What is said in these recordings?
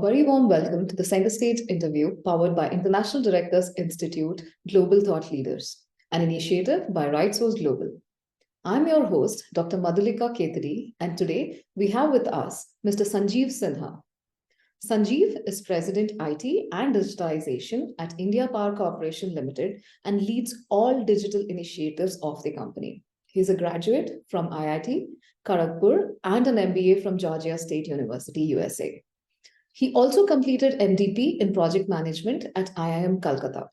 very warm welcome to the Center Stage interview powered by International Directors Institute Global Thought Leaders, an initiative by RightSource Global. I'm your host, Dr. Madhulika Ketari, and today we have with us Mr. Sanjeev Sinha. Sanjeev is President IT and Digitization at India Power Corporation Limited and leads all digital initiatives of the company. He's a graduate from IIT, Kharagpur, and an MBA from Georgia State University, USA. He also completed MDP in project management at IIM Calcutta.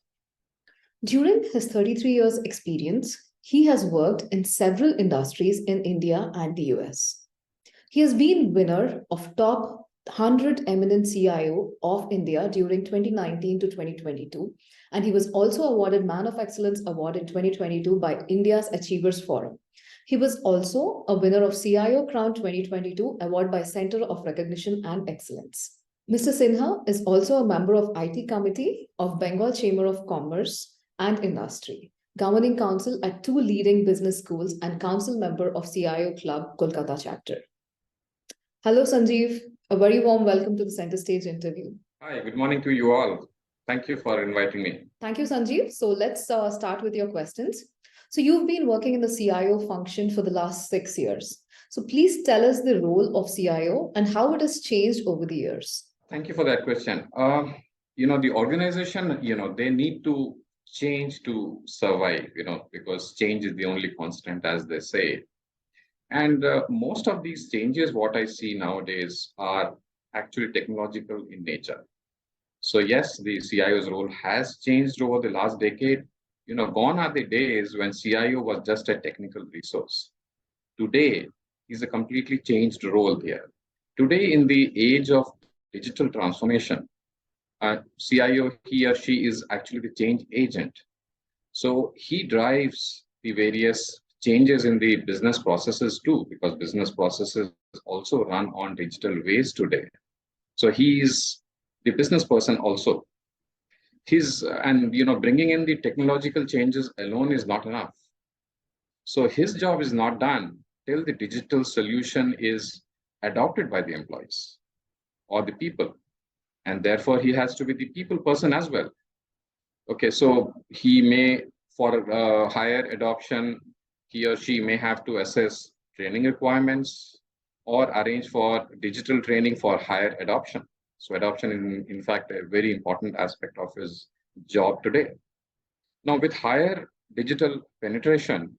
During his 33 years experience, he has worked in several industries in India and the US. He has been winner of top 100 eminent CIO of India during 2019 to 2022, and he was also awarded Man of Excellence Award in 2022 by India's Achievers Forum. He was also a winner of CIO Crown 2022 award by Center of Recognition and Excellence. Mr. Sinha is also a member of IT Committee of Bengal Chamber of Commerce and Industry, Governing Council at two leading business schools and Council member of CIO Club, Kolkata chapter. Hello, Sanjeev. A very warm welcome to the Center Stage interview. Hi, good morning to you all. Thank you for inviting me. Thank you, Sanjeev. So let's start with your questions. So you've been working in the CIO function for the last 6 years. So please tell us the role of CIO and how it has changed over the years. Thank you for that question. The organization, they need to change to survive, because change is the only constant, as they say. And most of these changes, what I see nowadays, are actually technological in nature. So yes, the CIO's role has changed over the last decade. Gone are the days when CIO was just a technical resource. Today is a completely changed role here. Today, in the age of digital transformation, CIO, he or she is actually the change agent. So he drives the various changes in the business processes too, because business processes also run on digital ways today. So he is the business person also. Bringing in the technological changes alone is not enough. So his job is not done till the digital solution is adopted by the employees or the people. And therefore, he has to be the people person as well. Okay, so he may, for higher adoption, he or she may have to assess training requirements or arrange for digital training for higher adoption. So adoption is, in fact, a very important aspect of his job today. Now, with higher digital penetration,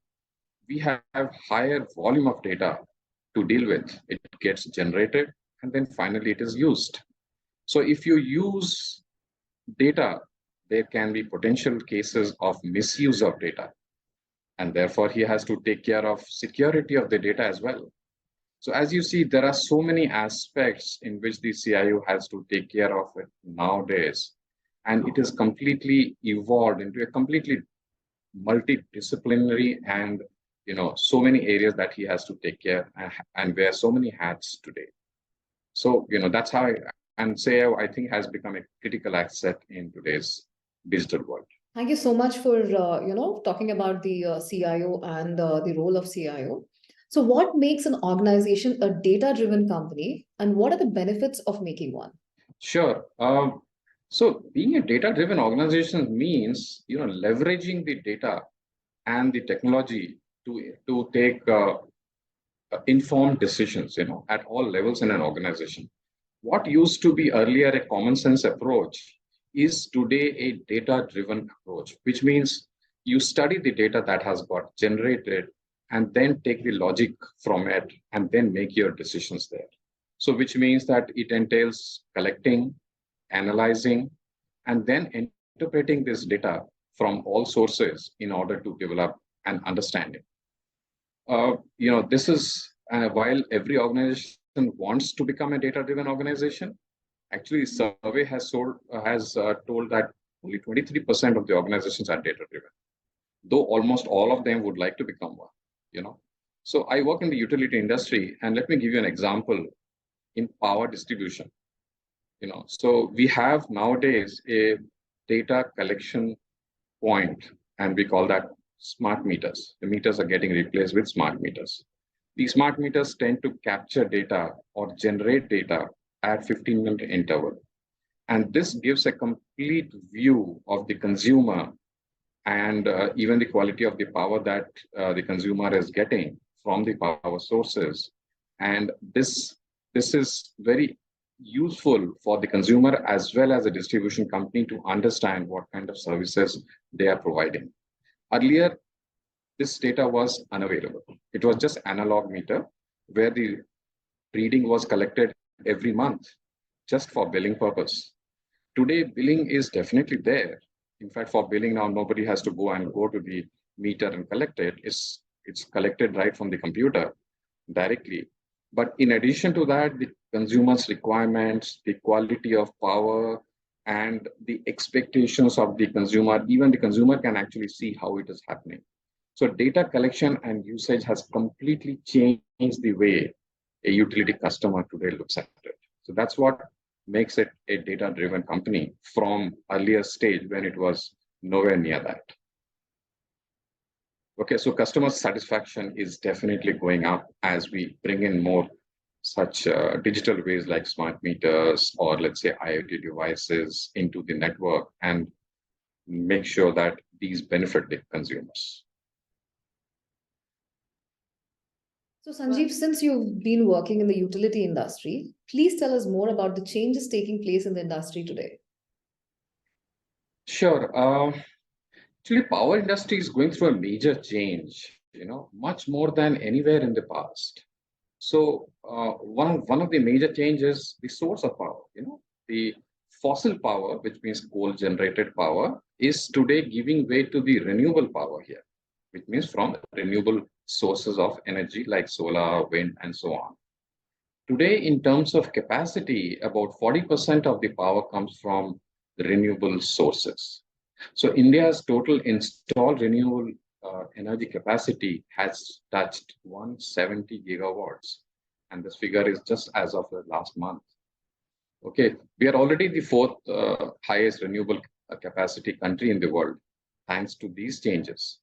we have higher volume of data to deal with. It gets generated, and then finally it is used. So if you use data, there can be potential cases of misuse of data. And therefore, he has to take care of security of the data as well. So as you see, there are so many aspects in which the CIO has to take care of it nowadays. And it is completely evolved into a completely multidisciplinary and, so many areas that he has to take care and wear so many hats today. So, that's how CIO, I think, has become a critical asset in today's digital world. Thank you so much for, talking about the CIO and the role of CIO. So what makes an organization a data-driven company, and what are the benefits of making one? Sure. So being a data-driven organization means, leveraging the data and the technology to take informed decisions, at all levels in an organization. What used to be earlier a common sense approach is today a data-driven approach, which means you study the data that has got generated and then take the logic from it and then make your decisions there. So which means that it entails collecting, analyzing, and then interpreting this data from all sources in order to develop an understanding. This is while every organization wants to become a data-driven organization, actually, survey has told that only 23% of the organizations are data-driven, though almost all of them would like to become one. So I work in the utility industry, and let me give you an example in power distribution. So we have nowadays a data collection point, and we call that smart meters. The meters are getting replaced with smart meters. These smart meters tend to capture data or generate data at 15-minute interval. And this gives a complete view of the consumer and even the quality of the power that the consumer is getting from the power sources. And this is very useful for the consumer as well as the distribution company to understand what kind of services they are providing. Earlier, this data was unavailable. It was just analog meter where the reading was collected every month just for billing purpose. Today, billing is definitely there. In fact, for billing now, nobody has to go to the meter and collect it. It's collected right from the computer directly. But in addition to that, the consumer's requirements, the quality of power, and the expectations of the consumer, even the consumer can actually see how it is happening. So data collection and usage has completely changed the way a utility customer today looks at it. So that's what makes it a data-driven company from earlier stage when it was nowhere near that. Okay, so customer satisfaction is definitely going up as we bring in more such digital ways like smart meters or let's say IoT devices into the network and make sure that these benefit the consumers. So, Sanjeev, since you've been working in the utility industry, please tell us more about the changes taking place in the industry today. Sure. Actually, power industry is going through a major change, much more than anywhere in the past. So one of the major changes, the source of power, the fossil power, which means coal generated power, is today giving way to the renewable power here, which means from renewable sources of energy like solar, wind, and so on. Today, in terms of capacity, about 40% of the power comes from renewable sources. So India's total installed renewable energy capacity has touched 170 gigawatts. And this figure is just as of the last month. Okay, we are already the fourth highest renewable capacity country in the world, thanks to these changes.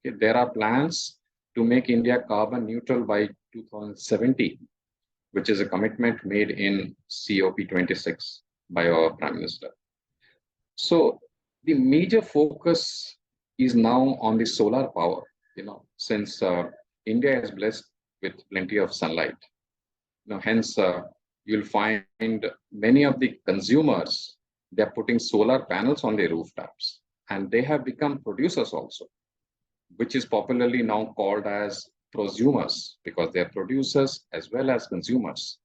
Okay, there are plans to make India carbon neutral by 2070, which is a commitment made in COP26 by our Prime Minister. So the major focus is now on the solar power, since India is blessed with plenty of sunlight. Hence, you'll find many of the consumers, they're putting solar panels on their rooftops, and they have become producers also, which is popularly now called as prosumers because they're producers as well as consumers.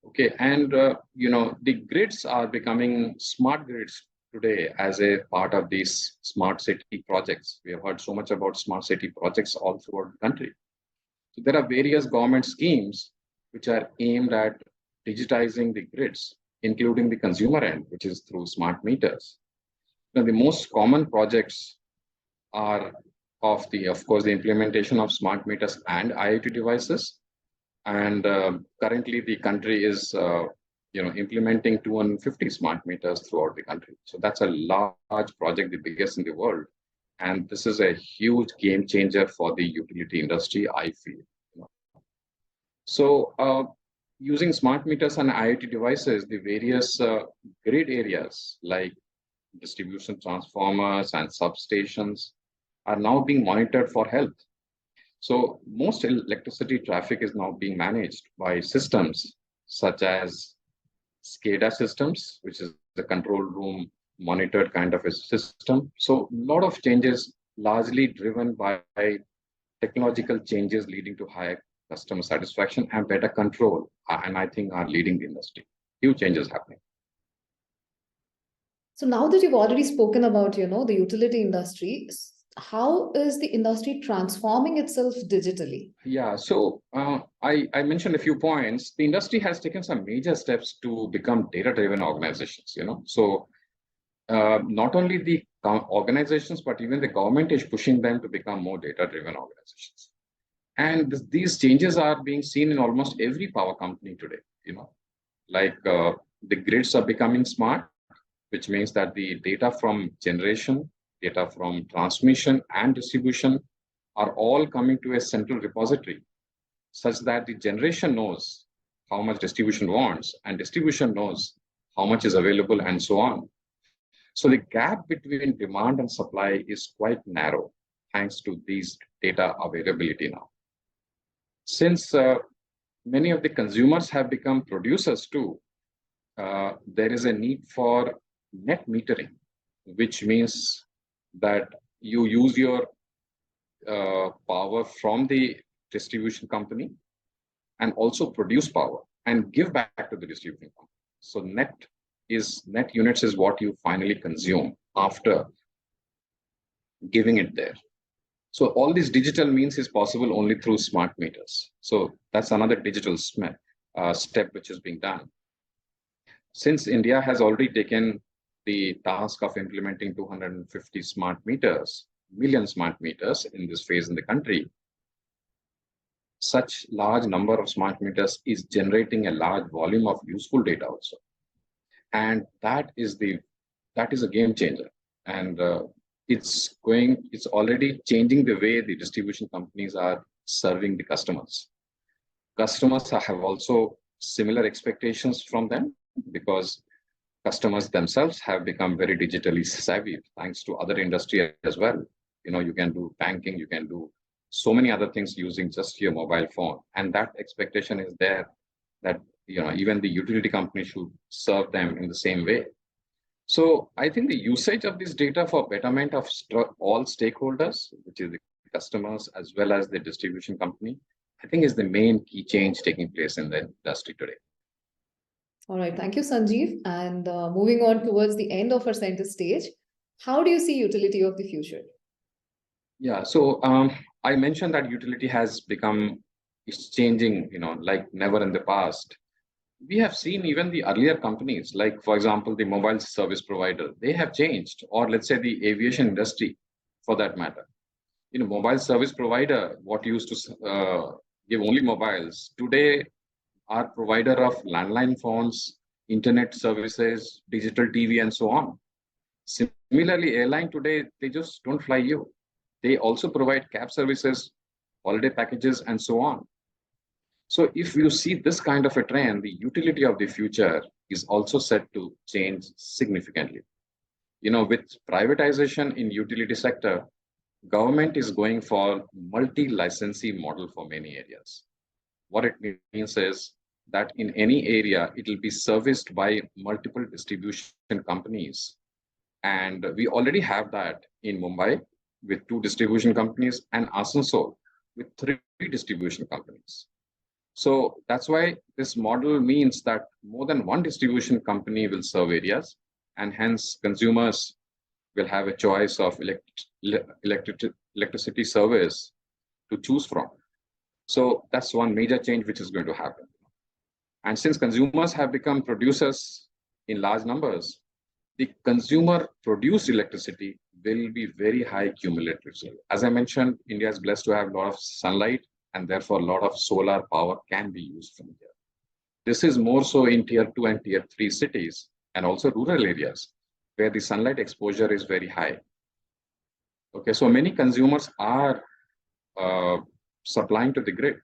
Okay, and the grids are becoming smart grids today as a part of these smart city projects. We have heard so much about smart city projects all throughout the country. So there are various government schemes which are aimed at digitizing the grids, including the consumer end, which is through smart meters. Now, the most common projects are of course, the implementation of smart meters and IoT devices. And currently, the country is, implementing 250 smart meters throughout the country. So that's a large project, the biggest in the world. And this is a huge game changer for the utility industry, I feel. So using smart meters and IoT devices, the various grid areas like distribution transformers and substations are now being monitored for health. So most electricity traffic is now being managed by systems such as SCADA systems, which is the control room monitored kind of a system. So a lot of changes largely driven by technological changes leading to higher customer satisfaction and better control, and I think are leading the industry. Huge changes happening. So now that you've already spoken about, the utility industry, how is the industry transforming itself digitally? Yeah, so I mentioned a few points. The industry has taken some major steps to become data-driven organizations. So not only the organizations, but even the government is pushing them to become more data-driven organizations. And these changes are being seen in almost every power company today. Like the grids are becoming smart, which means that the data from generation, data from transmission and distribution are all coming to a central repository such that the generation knows how much distribution wants, and distribution knows how much is available, and so on. So the gap between demand and supply is quite narrow, thanks to these data availability now. Since many of the consumers have become producers too, there is a need for net metering, which means that you use your power from the distribution company and also produce power and give back to the distribution company. So net units is what you finally consume after giving it there. So all these digital means is possible only through smart meters. So that's another digital step which is being done. Since India has already taken the task of implementing 250 smart meters, million smart meters in this phase in the country, such large number of smart meters is generating a large volume of useful data also. And that is a game changer. And it's already changing the way the distribution companies are serving the customers. Customers have also similar expectations from them, because customers themselves have become very digitally savvy thanks to other industry as well. You can do banking, you can do so many other things using just your mobile phone, and that expectation is there, that even the utility company should serve them in the same way. So I think the usage of this data for betterment of all stakeholders, which is the customers as well as the distribution company, I think is the main key change taking place in the industry today. All right, thank you, Sanjeev. And moving on towards the end of our center stage, how do you see utility of the future? Yeah, so I mentioned that utility is changing, like never in the past. We have seen even the earlier companies, like, for example, the mobile service provider, they have changed, or let's say the aviation industry for that matter. Mobile service provider, what used to give only mobiles, today are provider of landline phones, internet services, digital TV, and so on. Similarly, airline today, they just don't fly you. They also provide cab services, holiday packages, and so on. So if you see this kind of a trend, the utility of the future is also set to change significantly. With privatization in utility sector, government is going for multi-licensee model for many areas. What it means is that in any area, it will be serviced by multiple distribution companies. And we already have that in Mumbai with 2 distribution companies, and Asansol with 3 distribution companies. So that's why this model means that more than one distribution company will serve areas, and hence consumers will have a choice of electricity service to choose from. So that's one major change which is going to happen. And since consumers have become producers in large numbers, the consumer produced electricity will be very high cumulatively. As I mentioned, India is blessed to have a lot of sunlight, and therefore a lot of solar power can be used from here. This is more so in tier 2 and tier 3 cities, and also rural areas where the sunlight exposure is very high. Okay, so many consumers are supplying to the grid,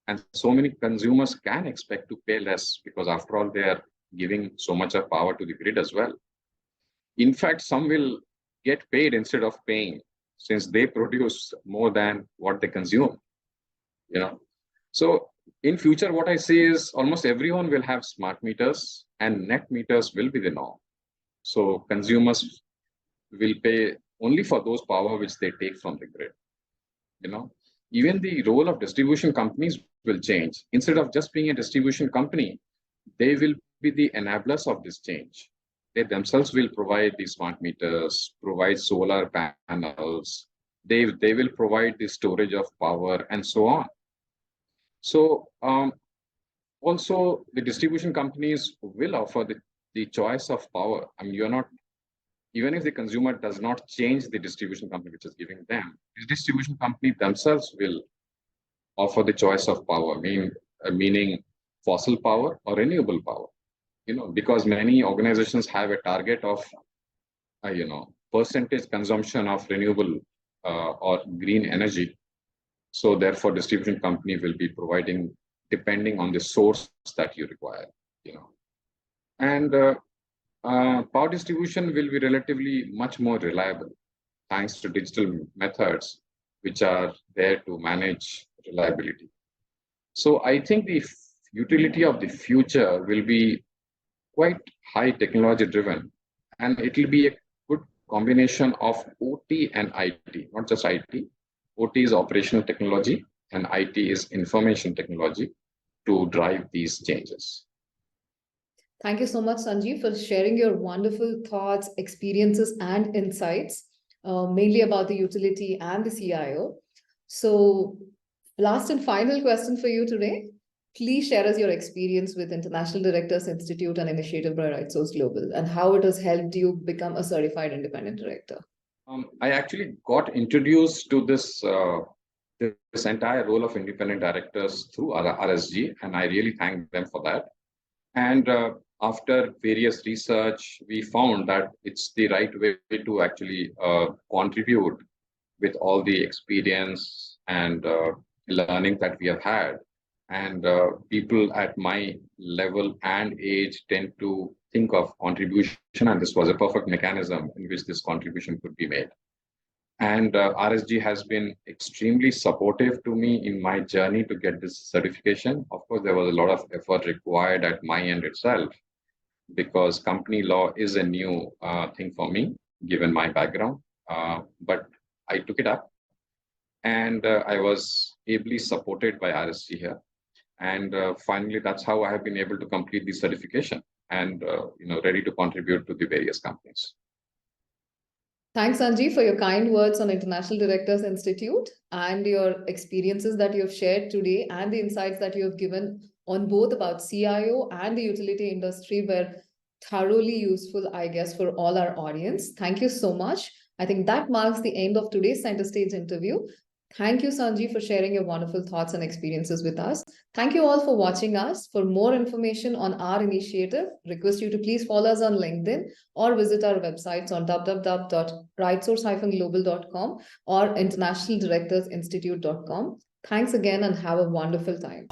and so many consumers can expect to pay less, because after all, they are giving so much of power to the grid as well. In fact, some will get paid instead of paying, since they produce more than what they consume. So in future, what I see is almost everyone will have smart meters, and net meters will be the norm. So consumers will pay only for those power which they take from the grid. Even the role of distribution companies will change. Instead of just being a distribution company, they will be the enablers of this change. They themselves will provide the smart meters, provide solar panels, they will provide the storage of power, and so on. So also the distribution companies will offer the choice of power. I mean, even if the consumer does not change the distribution company which is giving them, the distribution company themselves will offer the choice of power, meaning fossil power or renewable power. Because many organizations have a target of, percentage consumption of renewable or green energy. So therefore, distribution company will be providing depending on the source that you require, And power distribution will be relatively much more reliable thanks to digital methods which are there to manage reliability. So I think the utility of the future will be quite high technology driven, and it will be a good combination of OT and IT, not just IT. OT is operational technology and IT is information technology to drive these changes. Thank you so much, Sanjeev, for sharing your wonderful thoughts, experiences, and insights, mainly about the utility and the CIO. So, last and final question for you today. Please share us your experience with International Directors Institute, an initiative by RightSource Global, and how it has helped you become a certified independent director. I actually got introduced to this entire role of independent directors through RSG, and I really thank them for that. And after various research, we found that it's the right way to actually contribute with all the experience and learning that we have had. And people at my level and age tend to think of contribution, and this was a perfect mechanism in which this contribution could be made. And RSG has been extremely supportive to me in my journey to get this certification. Of course, there was a lot of effort required at my end itself because company law is a new thing for me, given my background. But I took it up, and I was ably supported by RSG here. And finally, that's how I have been able to complete the certification and ready to contribute to the various companies. Thanks, Sanjeev, for your kind words on International Directors Institute and your experiences that you have shared today and the insights that you have given on both about CIO and the utility industry were thoroughly useful, I guess, for all our audience. Thank you so much. I think that marks the end of today's Center Stage interview. Thank you, Sanjeev, for sharing your wonderful thoughts and experiences with us. Thank you all for watching us. For more information on our initiative, request you to please follow us on LinkedIn or visit our websites on www.rightsource-global.com or internationaldirectorsinstitute.com. Thanks again and have a wonderful time.